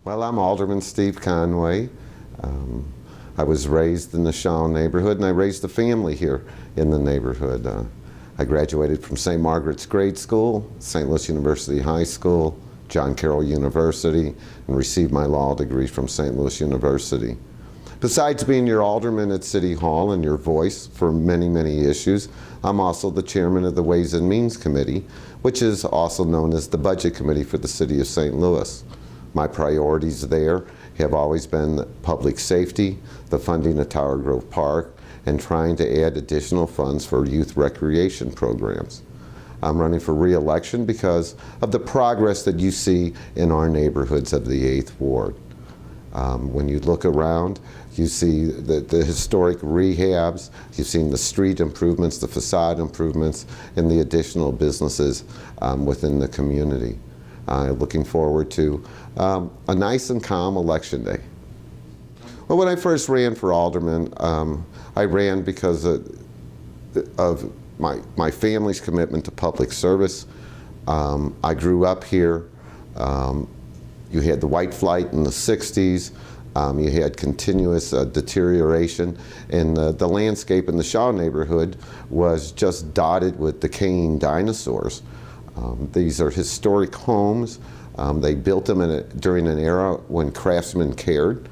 Well, I'm Alderman Steve Conway. I was raised in the Shaw neighborhood, and I raised a family here in the neighborhood. I graduated from St. Margaret's Grade School, St. Louis University High School, John Carroll University, and received my law degree from St. Louis University. Besides being your alderman at City Hall and your voice for many, many issues, I'm also the chairman of the Ways and Means Committee, which is also known as the Budget Committee for the City of St. Louis. My priorities there have always been public safety, the funding of Tower Grove Park, and trying to add additional funds for youth recreation programs. I'm running for re-election because of the progress that you see in our neighborhoods of the 8th Ward. When you look around, you see the historic rehabs, you've seen the street improvements, the facade improvements, and the additional businesses within the community. Looking forward to a nice and calm election day. Well, when I first ran for alderman, I ran because of my family's commitment to public service. I grew up here. You had the white flight in the 60s. You had continuous deterioration, and the landscape in the Shaw neighborhood was just dotted with decaying dinosaurs. These are historic homes. They built them during an era when craftsmen cared.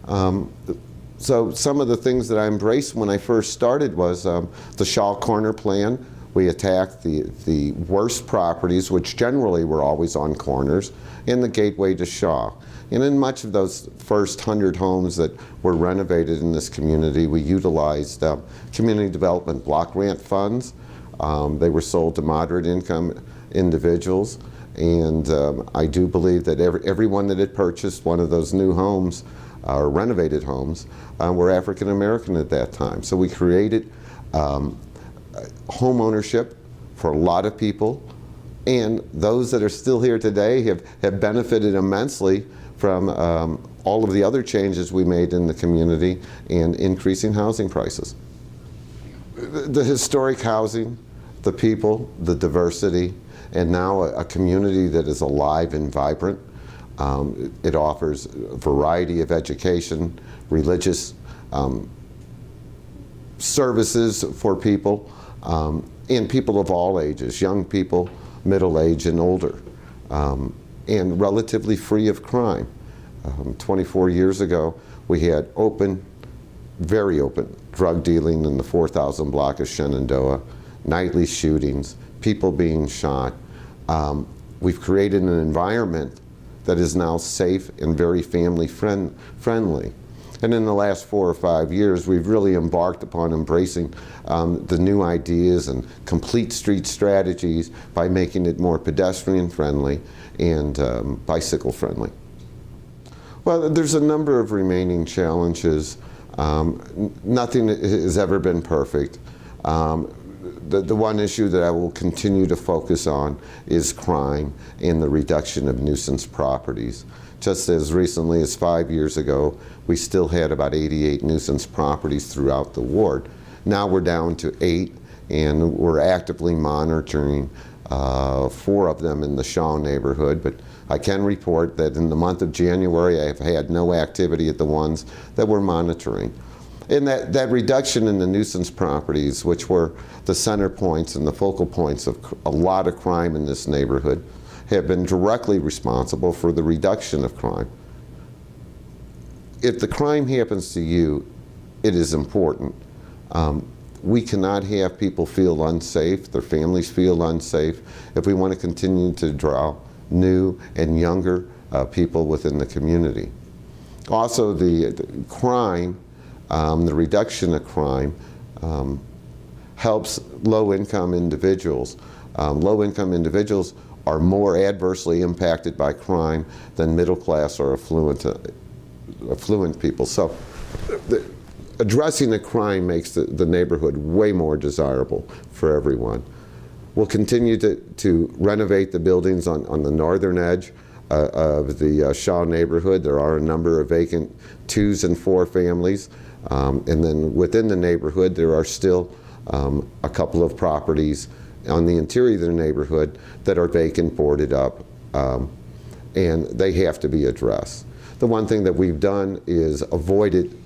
So some of the things that I embraced when I first started was the Shaw Corner Plan. We attacked the worst properties, which generally were always on corners, and the gateway to Shaw. And in much of those first 100 homes that were renovated in this community, we utilized community development block grant funds. They were sold to moderate income individuals, and I do believe that everyone that had purchased one of those new homes or renovated homes were African American at that time. So we created home ownership for a lot of people, and those that are still here today have benefited immensely from all of the other changes we made in the community and increasing housing prices. The historic housing, the people, the diversity, and now a community that is alive and vibrant. It offers a variety of education, religious services for people, and people of all ages, young people, middle age, and older, and relatively free of crime. 24 years ago, we had very open drug dealing in the 4,000 block of Shenandoah, nightly shootings, people being shot. We've created an environment that is now safe and very family friendly. And in the last 4 or 5 years, we've really embarked upon embracing the new ideas and complete street strategies by making it more pedestrian friendly and bicycle friendly. Well, there's a number of remaining challenges. Nothing has ever been perfect. The one issue that I will continue to focus on is crime and the reduction of nuisance properties. Just as recently as 5 years ago, we still had about 88 nuisance properties throughout the ward. Now we're down to 8, and we're actively monitoring 4 of them in the Shaw neighborhood. But I can report that in the month of January, I have had no activity at the ones that we're monitoring. And that reduction in the nuisance properties, which were the center points and the focal points of a lot of crime in this neighborhood, have been directly responsible for the reduction of crime. If the crime happens to you, it is important. We cannot have people feel unsafe, their families feel unsafe, if we want to continue to draw new and younger people within the community. Also, the crime, the reduction of crime helps low-income individuals. Low-income individuals are more adversely impacted by crime than middle-class or affluent people. So addressing the crime makes the neighborhood way more desirable for everyone. We'll continue to renovate the buildings on the northern edge of the Shaw neighborhood. There are a number of vacant 2s and 4 families. And then within the neighborhood, there are still a couple of properties on the interior of the neighborhood that are vacant, boarded up, and they have to be addressed. The one thing that we've done is avoided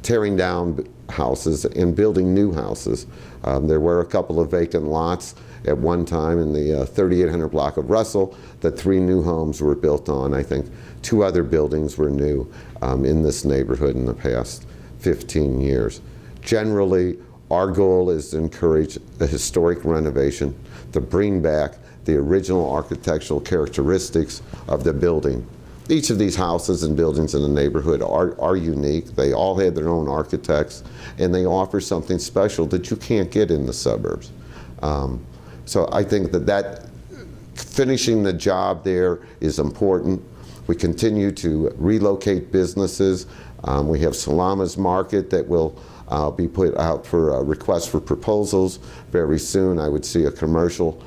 tearing down houses and building new houses. There were a couple of vacant lots at one time in the 3800 block of Russell that 3 new homes were built on. I think 2 other buildings were new in this neighborhood in the past 15 years. Generally, our goal is to encourage the historic renovation, to bring back the original architectural characteristics of the building. Each of these houses and buildings in the neighborhood are unique. They all have their own architects, and they offer something special that you can't get in the suburbs. So I think that finishing the job there is important. We continue to relocate businesses. We have Salama's Market that will be put out for a request for proposals very soon. I would see a commercial.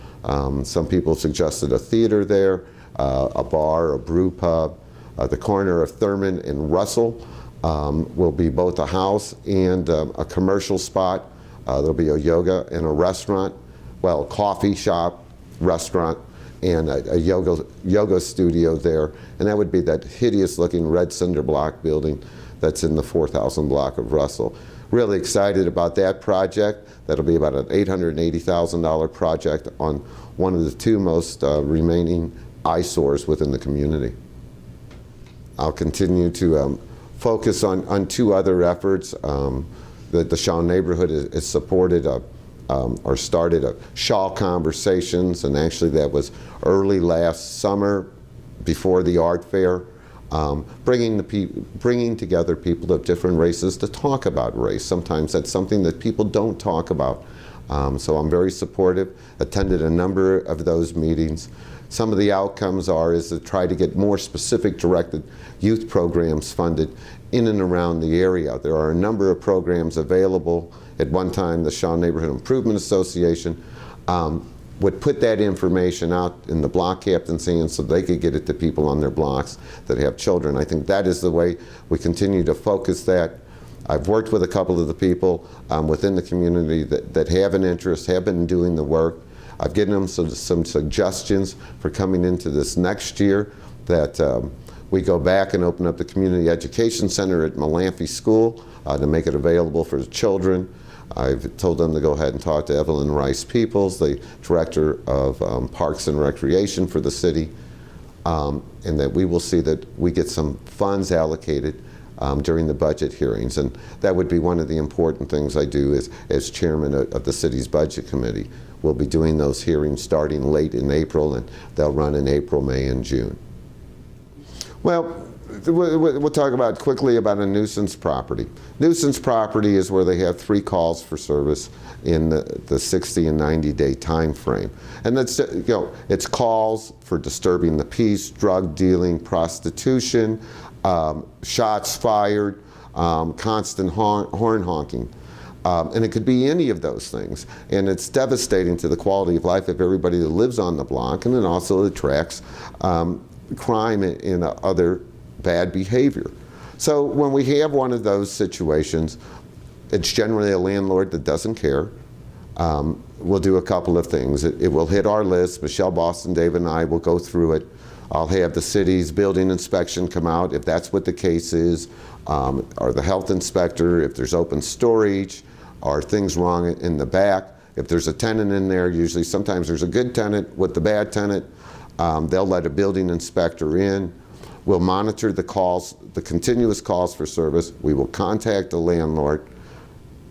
Some people suggested a theater there, a bar, a brew pub. The corner of Thurman and Russell will be both a house and a commercial spot. There'll be a yoga and a restaurant, well, coffee shop, restaurant, and a yoga studio there. And that would be that hideous looking red cinder block building that's in the 4000 block of Russell. Really excited about that project. That'll be about an $880,000 project on one of the 2 most remaining eyesores within the community. I'll continue to focus on 2 other efforts. The Shaw neighborhood is supported or started a Shaw Conversations, and actually that was early last summer before the art fair. Bringing together people of different races to talk about race. Sometimes that's something that people don't talk about. So I'm very supportive, attended a number of those meetings. Some of the outcomes is to try to get more specific directed youth programs funded in and around the area. There are a number of programs available. At one time, the Shaw Neighborhood Improvement Association would put that information out in the block captain's hands so they could get it to people on their blocks that have children. I think that is the way we continue to focus that. I've worked with a couple of the people within the community that have an interest, have been doing the work. I've given them some suggestions for coming into this next year, that we go back and open up the Community Education Center at Malamphy School to make it available for the children. I've told them to go ahead and talk to Evelyn Rice Peoples, the Director of Parks and Recreation for the city, and that we will see that we get some funds allocated during the budget hearings. And that would be one of the important things I do as chairman of the city's budget committee. We'll be doing those hearings starting late in April, and they'll run in April, May, and June. Well, we'll talk quickly about a nuisance property. Nuisance property is where they have 3 calls for service in the 60 and 90-day time frame. And that's, it's calls for disturbing the peace, drug dealing, prostitution, shots fired, constant horn honking. And it could be any of those things. And it's devastating to the quality of life of everybody that lives on the block, and it also attracts crime and other bad behavior. So when we have one of those situations, it's generally a landlord that doesn't care. We'll do a couple of things. It will hit our list. Michelle Boston, Dave, and I will go through it. I'll have the city's building inspection come out if that's what the case is, or the health inspector if there's open storage or things wrong in the back. If there's a tenant in there, usually sometimes there's a good tenant with the bad tenant, they'll let a building inspector in. We'll monitor the calls, the continuous calls for service. We will contact the landlord.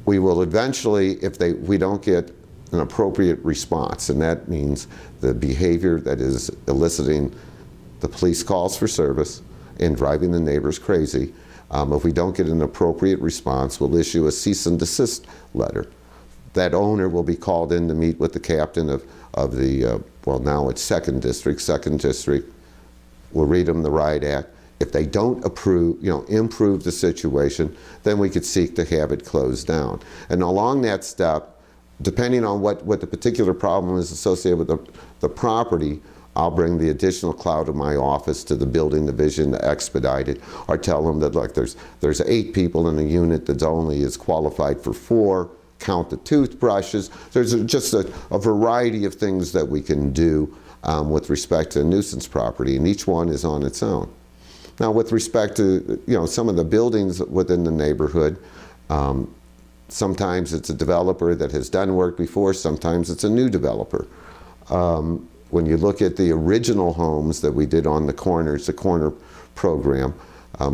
We will eventually, if we don't get an appropriate response, and that means the behavior that is eliciting the police calls for service and driving the neighbors crazy, if we don't get an appropriate response, we'll issue a cease and desist letter. That owner will be called in to meet with the captain of the, well, now it's Second District. We'll read them the riot act. If they don't improve the situation, then we could seek to have it closed down. And along that step, depending on what the particular problem is associated with the property, I'll bring the additional clout of my office to the building division to expedite it, or tell them that, look, there's 8 people in a unit that only is qualified for 4, count the toothbrushes. There's just a variety of things that we can do with respect to a nuisance property, and each one is on its own. Now, with respect to some of the buildings within the neighborhood, sometimes it's a developer that has done work before, sometimes it's a new developer. When you look at the original homes that we did on the corners, the corner program,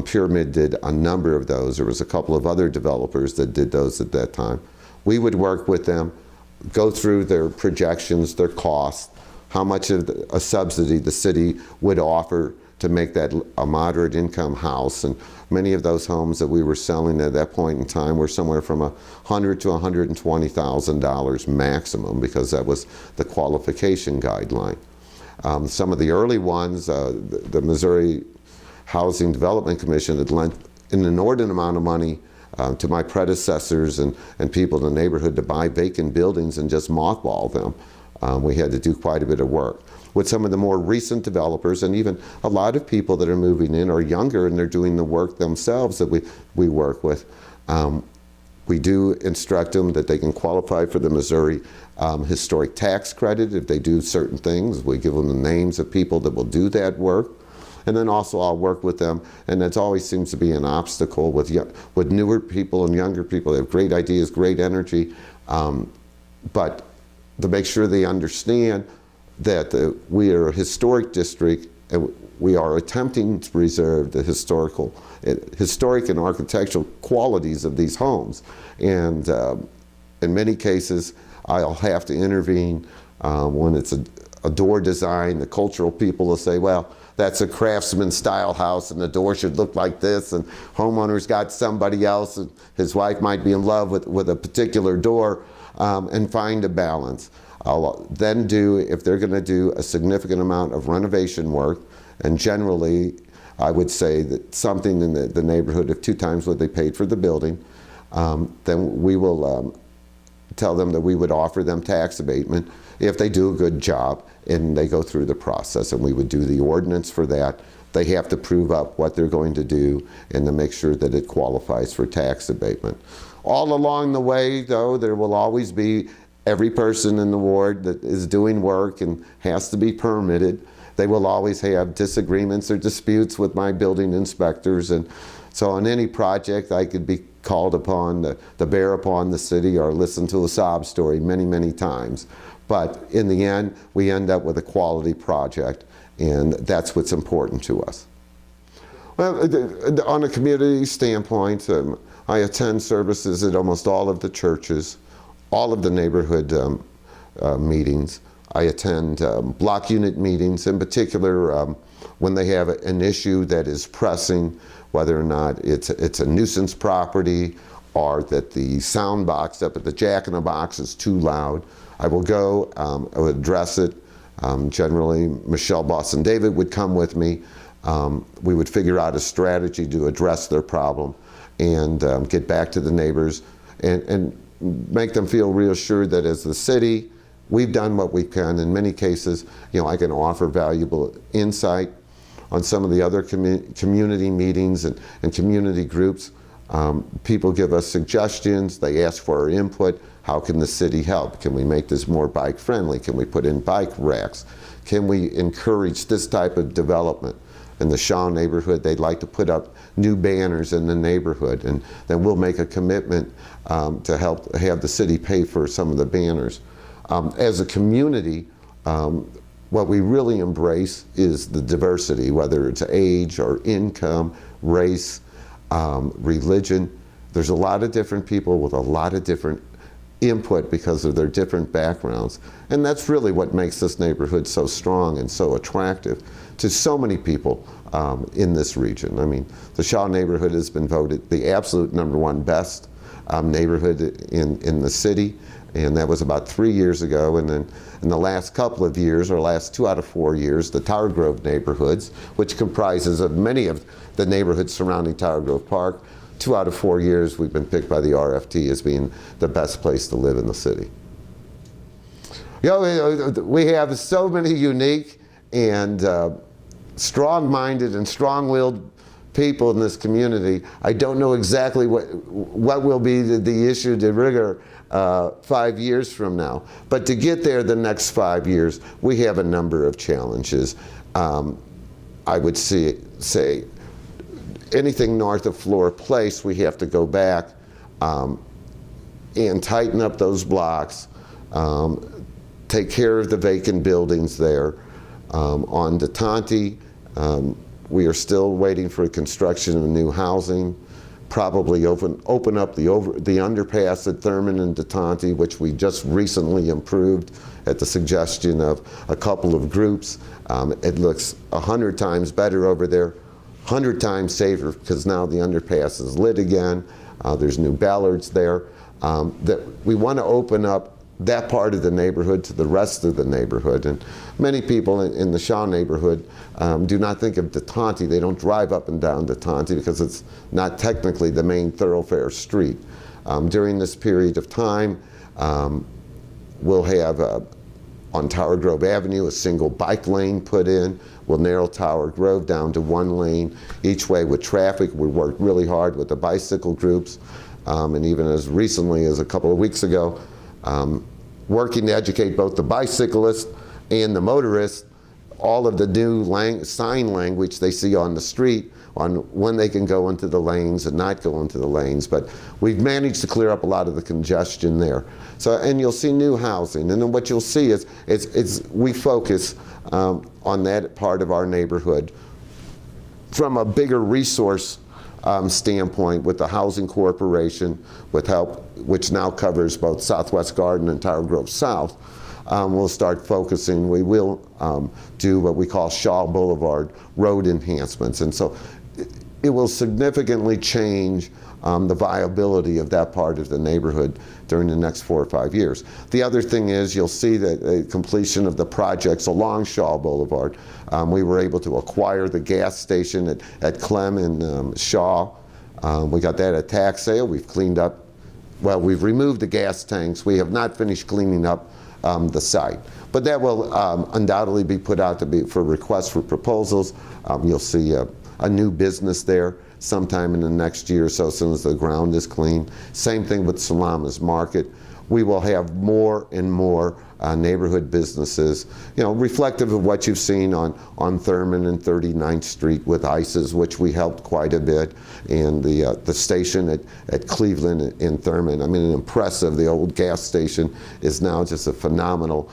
Pyramid did a number of those. There was a couple of other developers that did those at that time. We would work with them, go through their projections, their costs, how much of a subsidy the city would offer to make that a moderate income house. And many of those homes that we were selling at that point in time were somewhere from $100,000 to $120,000 maximum, because that was the qualification guideline. Some of the early ones, the Missouri Housing Development Commission had lent an inordinate amount of money to my predecessors and people in the neighborhood to buy vacant buildings and just mothball them. We had to do quite a bit of work. With some of the more recent developers, and even a lot of people that are moving in are younger and they're doing the work themselves that we work with. We do instruct them that they can qualify for the Missouri Historic Tax Credit if they do certain things. We give them the names of people that will do that work. And then also I'll work with them, and that always seems to be an obstacle with newer people and younger people. They have great ideas, great energy, but to make sure they understand that we are a historic district and we are attempting to preserve the historic and architectural qualities of these homes. And in many cases, I'll have to intervene when it's a door design. The cultural people will say, well, that's a craftsman style house and the door should look like this, and homeowner's got somebody else, and his wife might be in love with a particular door, and find a balance. I'll then do, if they're going to do a significant amount of renovation work, and generally I would say that something in the neighborhood of 2 times what they paid for the building, then we will tell them that we would offer them tax abatement if they do a good job and they go through the process, and we would do the ordinance for that. They have to prove up what they're going to do and to make sure that it qualifies for tax abatement. All along the way, though, there will always be every person in the ward that is doing work and has to be permitted. They will always have disagreements or disputes with my building inspectors, and so on any project I could be called upon to bear upon the city or listen to a sob story many, many times. But in the end, we end up with a quality project, and that's what's important to us. Well, on a community standpoint, I attend services at almost all of the churches, all of the neighborhood meetings. I attend block unit meetings, in particular when they have an issue that is pressing, whether or not it's a nuisance property or that the sound box up at the Jack-in-the-Box is too loud. I will go, I would address it. Generally, Michelle Boston David would come with me. We would figure out a strategy to address their problem and get back to the neighbors and make them feel reassured that as the city, we've done what we can. In many cases, I can offer valuable insight. On some of the other community meetings and community groups, people give us suggestions, they ask for our input. How can the city help? Can we make this more bike friendly? Can we put in bike racks? Can we encourage this type of development? In the Shaw neighborhood, they'd like to put up new banners in the neighborhood, and then we'll make a commitment to help have the city pay for some of the banners. As a community, what we really embrace is the diversity, whether it's age or income, race, religion. There's a lot of different people with a lot of different input because of their different backgrounds. And that's really what makes this neighborhood so strong and so attractive to so many people in this region. I mean, the Shaw neighborhood has been voted the absolute #1 best neighborhood in the city, and that was about 3 years ago. And then in the last couple of years, or last 2 out of 4 years, the Tower Grove neighborhoods, which comprises of many of the neighborhoods surrounding Tower Grove Park, 2 out of 4 years we've been picked by the RFT as being the best place to live in the city. We have so many unique and strong-minded and strong-willed people in this community. I don't know exactly what will be the issue de rigueur 5 years from now. But to get there the next 5 years, we have a number of challenges. I would say anything north of Flora Place, we have to go back and tighten up those blocks, take care of the vacant buildings there. On Detante, we are still waiting for construction of new housing, probably open up the underpass at Thurman and Detante, which we just recently improved at the suggestion of a couple of groups. It looks 100 times better over there, 100 times safer, because now the underpass is lit again. There's new ballards there. That we want to open up that part of the neighborhood to the rest of the neighborhood. And many people in the Shaw neighborhood do not think of Detante. They don't drive up and down Detante because it's not technically the main thoroughfare street. During this period of time, we'll have on Tower Grove Avenue a single bike lane put in. We'll narrow Tower Grove down to one lane each way with traffic. We worked really hard with the bicycle groups, and even as recently as a couple of weeks ago, working to educate both the bicyclists and the motorists all of the new sign language they see on the street on when they can go into the lanes and not go into the lanes. But we've managed to clear up a lot of the congestion there. So, and you'll see new housing. And then what you'll see is we focus on that part of our neighborhood from a bigger resource standpoint with the Housing Corporation, with help, which now covers both Southwest Garden and Tower Grove South. We'll start focusing, we will do what we call Shaw Boulevard road enhancements. And so it will significantly change the viability of that part of the neighborhood during the next 4 or 5 years. The other thing is you'll see that the completion of the projects along Shaw Boulevard. We were able to acquire the gas station at Clem and Shaw. We got that at tax sale. We've cleaned up, well, we've removed the gas tanks. We have not finished cleaning up the site. But that will undoubtedly be put out for requests for proposals. You'll see a new business there sometime in the next year or so, as soon as the ground is clean. Same thing with Salama's Market. We will have more and more neighborhood businesses, you know, reflective of what you've seen on Thurman and 39th Street with ICE's, which we helped quite a bit, and the station at Cleveland and Thurman. I mean, impressive. The old gas station is now just a phenomenal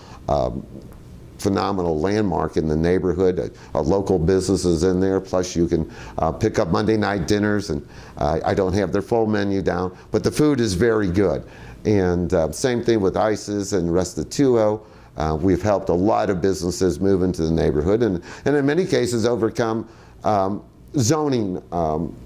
landmark in the neighborhood. Local businesses in there, plus you can pick up Monday night dinners, and I don't have their full menu down, but the food is very good. And same thing with ICE's and Restituo. We've helped a lot of businesses move into the neighborhood, and in many cases overcome zoning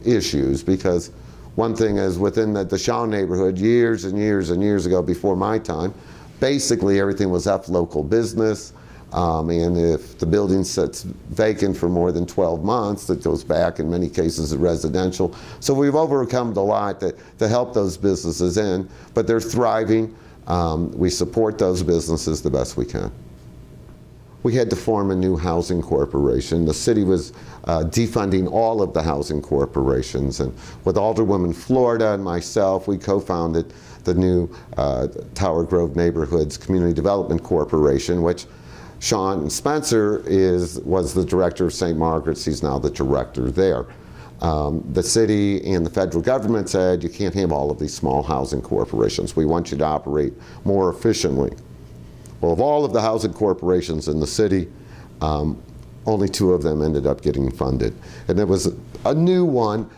issues, because one thing is within the Shaw neighborhood, years and years and years ago, before my time, basically everything was F local business. And if the building sits vacant for more than 12 months, it goes back in many cases to residential. So we've overcome a lot to help those businesses in, but they're thriving. We support those businesses the best we can. We had to form a new housing corporation. The city was defunding all of the housing corporations, and with Alderwoman Florida and myself, we co-founded the new Tower Grove Neighborhoods Community Development Corporation, which Sean Spencer was the director of St. Margaret's. He's now the director there. The city and the federal government said, you can't have all of these small housing corporations. We want you to operate more efficiently. Well, of all of the housing corporations in the city, only 2 of them ended up getting funded. And there was a new one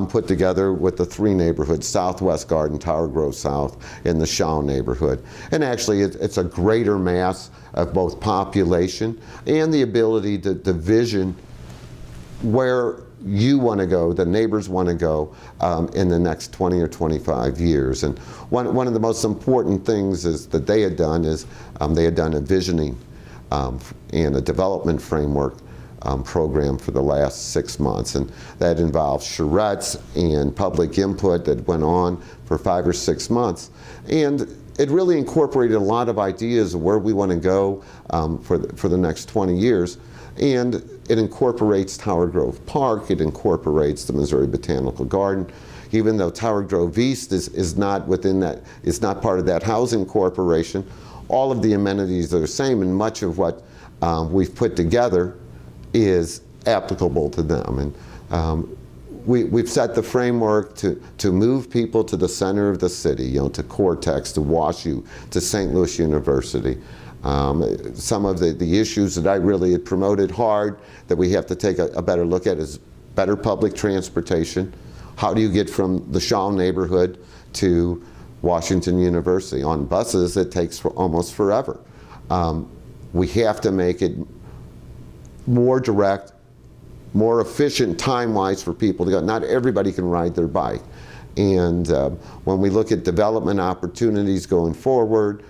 put together with the 3 neighborhoods, Southwest Garden, Tower Grove South, and the Shaw neighborhood. And actually it's a greater mass of both population and the ability to vision where you want to go, the neighbors want to go in the next 20 or 25 years. And one of the most important things that they had done is they had done a visioning and a development framework program for the last 6 months, and that involved charrettes and public input that went on for 5 or 6 months, and it really incorporated a lot of ideas of where we want to go for the next 20 years, and it incorporates Tower Grove Park, it incorporates the Missouri Botanical Garden. Even though Tower Grove East is not within that, is not part of that housing corporation, all of the amenities are the same, and much of what we've put together is applicable to them. And we've set the framework to move people to the center of the city, to Cortex, to WashU, to St. Louis University. Some of the issues that I really had promoted hard that we have to take a better look at is better public transportation. How do you get from the Shaw neighborhood to Washington University? On buses, it takes almost forever. We have to make it more direct, more efficient time-wise for people to go. Not everybody can ride their bike. And when we look at development opportunities going forward,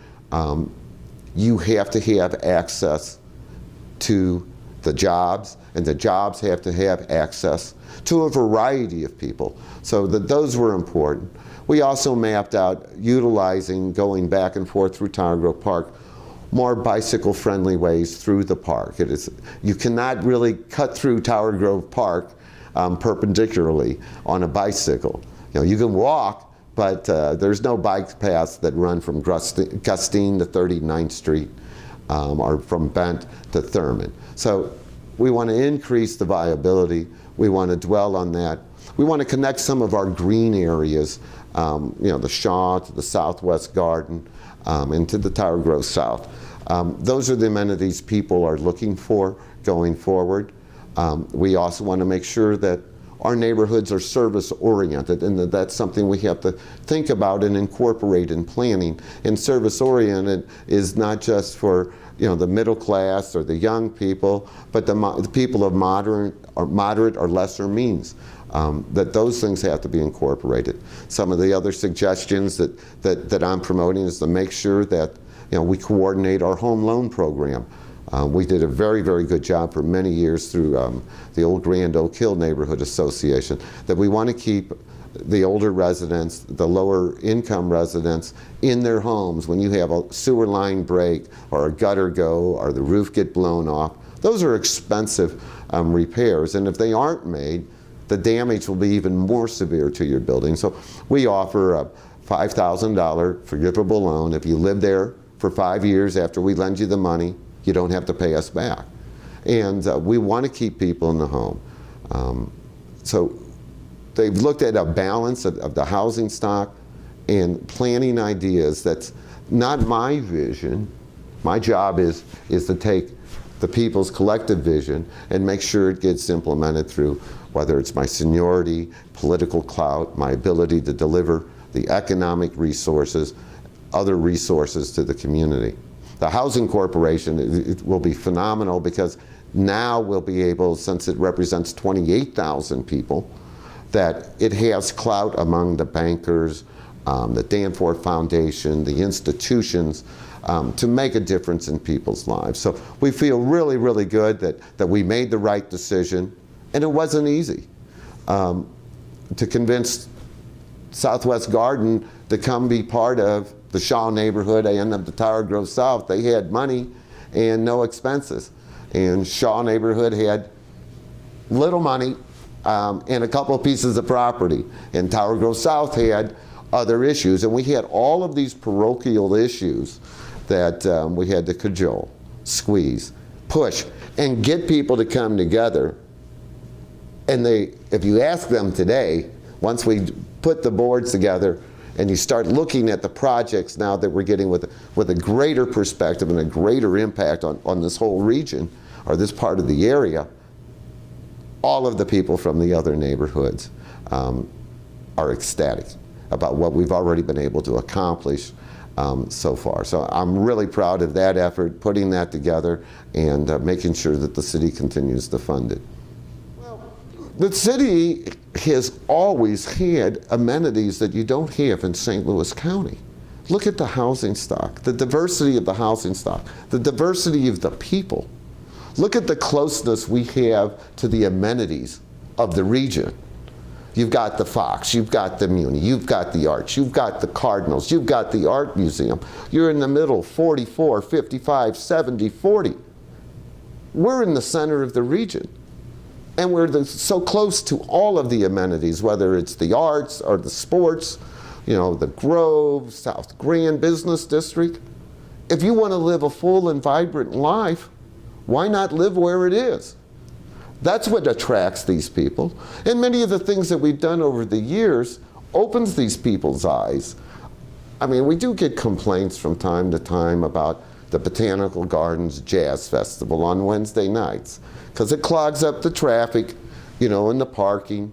you have to have access to the jobs, and the jobs have to have access to a variety of people. So those were important. We also mapped out utilizing, going back and forth through Tower Grove Park, more bicycle-friendly ways through the park. You cannot really cut through Tower Grove Park perpendicularly on a bicycle. You can walk, but there's no bike paths that run from Gustine to 39th Street or from Bent to Thurman. So we want to increase the viability. We want to dwell on that. We want to connect some of our green areas, the Shaw to the Southwest Garden, and to the Tower Grove South. Those are the amenities people are looking for going forward. We also want to make sure that our neighborhoods are service-oriented, and that's something we have to think about and incorporate in planning. And service-oriented is not just for the middle class or the young people, but the people of moderate or lesser means. That those things have to be incorporated. Some of the other suggestions that I'm promoting is to make sure that we coordinate our home loan program. We did a very, very good job for many years through the old Grand Oak Hill Neighborhood Association, that we want to keep the older residents, the lower income residents in their homes. When you have a sewer line break or a gutter go or the roof get blown off, those are expensive repairs, and if they aren't made, the damage will be even more severe to your building. So we offer a $5,000 forgivable loan. If you live there for 5 years after we lend you the money, you don't have to pay us back. And we want to keep people in the home. So they've looked at a balance of the housing stock and planning ideas. That's not my vision. My job is to take the people's collective vision and make sure it gets implemented through whether it's my seniority, political clout, my ability to deliver the economic resources, other resources to the community. The Housing Corporation, it will be phenomenal because now we'll be able, since it represents 28,000 people, that it has clout among the bankers, the Danforth Foundation, the institutions, to make a difference in people's lives. So we feel really, really good that we made the right decision, and it wasn't easy. To convince Southwest Garden to come be part of the Shaw neighborhood and of the Tower Grove South, they had money and no expenses. And Shaw neighborhood had little money and a couple of pieces of property. And Tower Grove South had other issues. And we had all of these parochial issues that we had to cajole, squeeze, push, and get people to come together. And if you ask them today, once we put the boards together and you start looking at the projects now that we're getting with a greater perspective and a greater impact on this whole region or this part of the area, all of the people from the other neighborhoods are ecstatic about what we've already been able to accomplish so far. So I'm really proud of that effort, putting that together and making sure that the city continues to fund it. The city has always had amenities that you don't have in St. Louis County. Look at the housing stock, the diversity of the housing stock, the diversity of the people. Look at the closeness we have to the amenities of the region. You've got the Fox, you've got the Muni, you've got the Arch, you've got the Cardinals, you've got the Art Museum. You're in the middle, 44, 55, 70, 40. We're in the center of the region. And we're so close to all of the amenities, whether it's the arts or the sports, the Grove, South Grand Business District. If you want to live a full and vibrant life, why not live where it is? That's what attracts these people. And many of the things that we've done over the years opens these people's eyes. I mean, we do get complaints from time to time about the Botanical Gardens Jazz Festival on Wednesday nights, because it clogs up the traffic, you know, and the parking.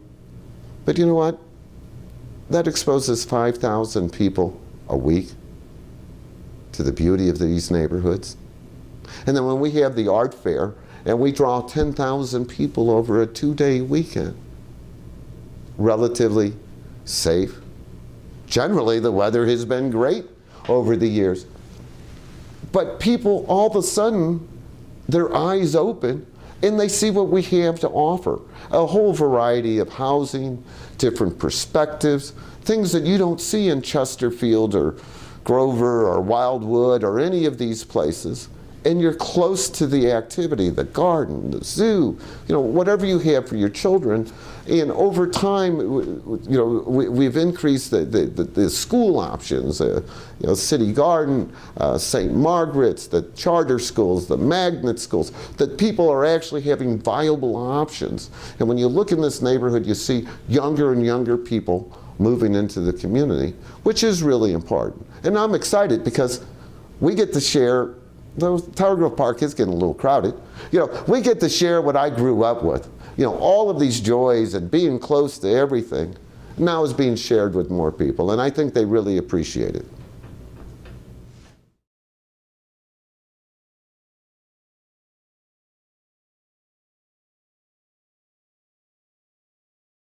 But you know what? That exposes 5,000 people a week to the beauty of these neighborhoods. And then when we have the art fair and we draw 10,000 people over a 2-day weekend, relatively safe. Generally, the weather has been great over the years. But people, all of a sudden, their eyes open and they see what we have to offer. A whole variety of housing, different perspectives, things that you don't see in Chesterfield or Grover or Wildwood or any of these places. And you're close to the activity, the garden, the zoo, you know, whatever you have for your children. And over time, you know, we've increased the school options, you know, City Garden, St. Margaret's, the charter schools, the magnet schools, that people are actually having viable options. And when you look in this neighborhood, you see younger and younger people moving into the community, which is really important. And I'm excited because we get to share. Though Tower Grove Park is getting a little crowded, you know, we get to share what I grew up with. You know, all of these joys and being close to everything now is being shared with more people, and I think they really appreciate it.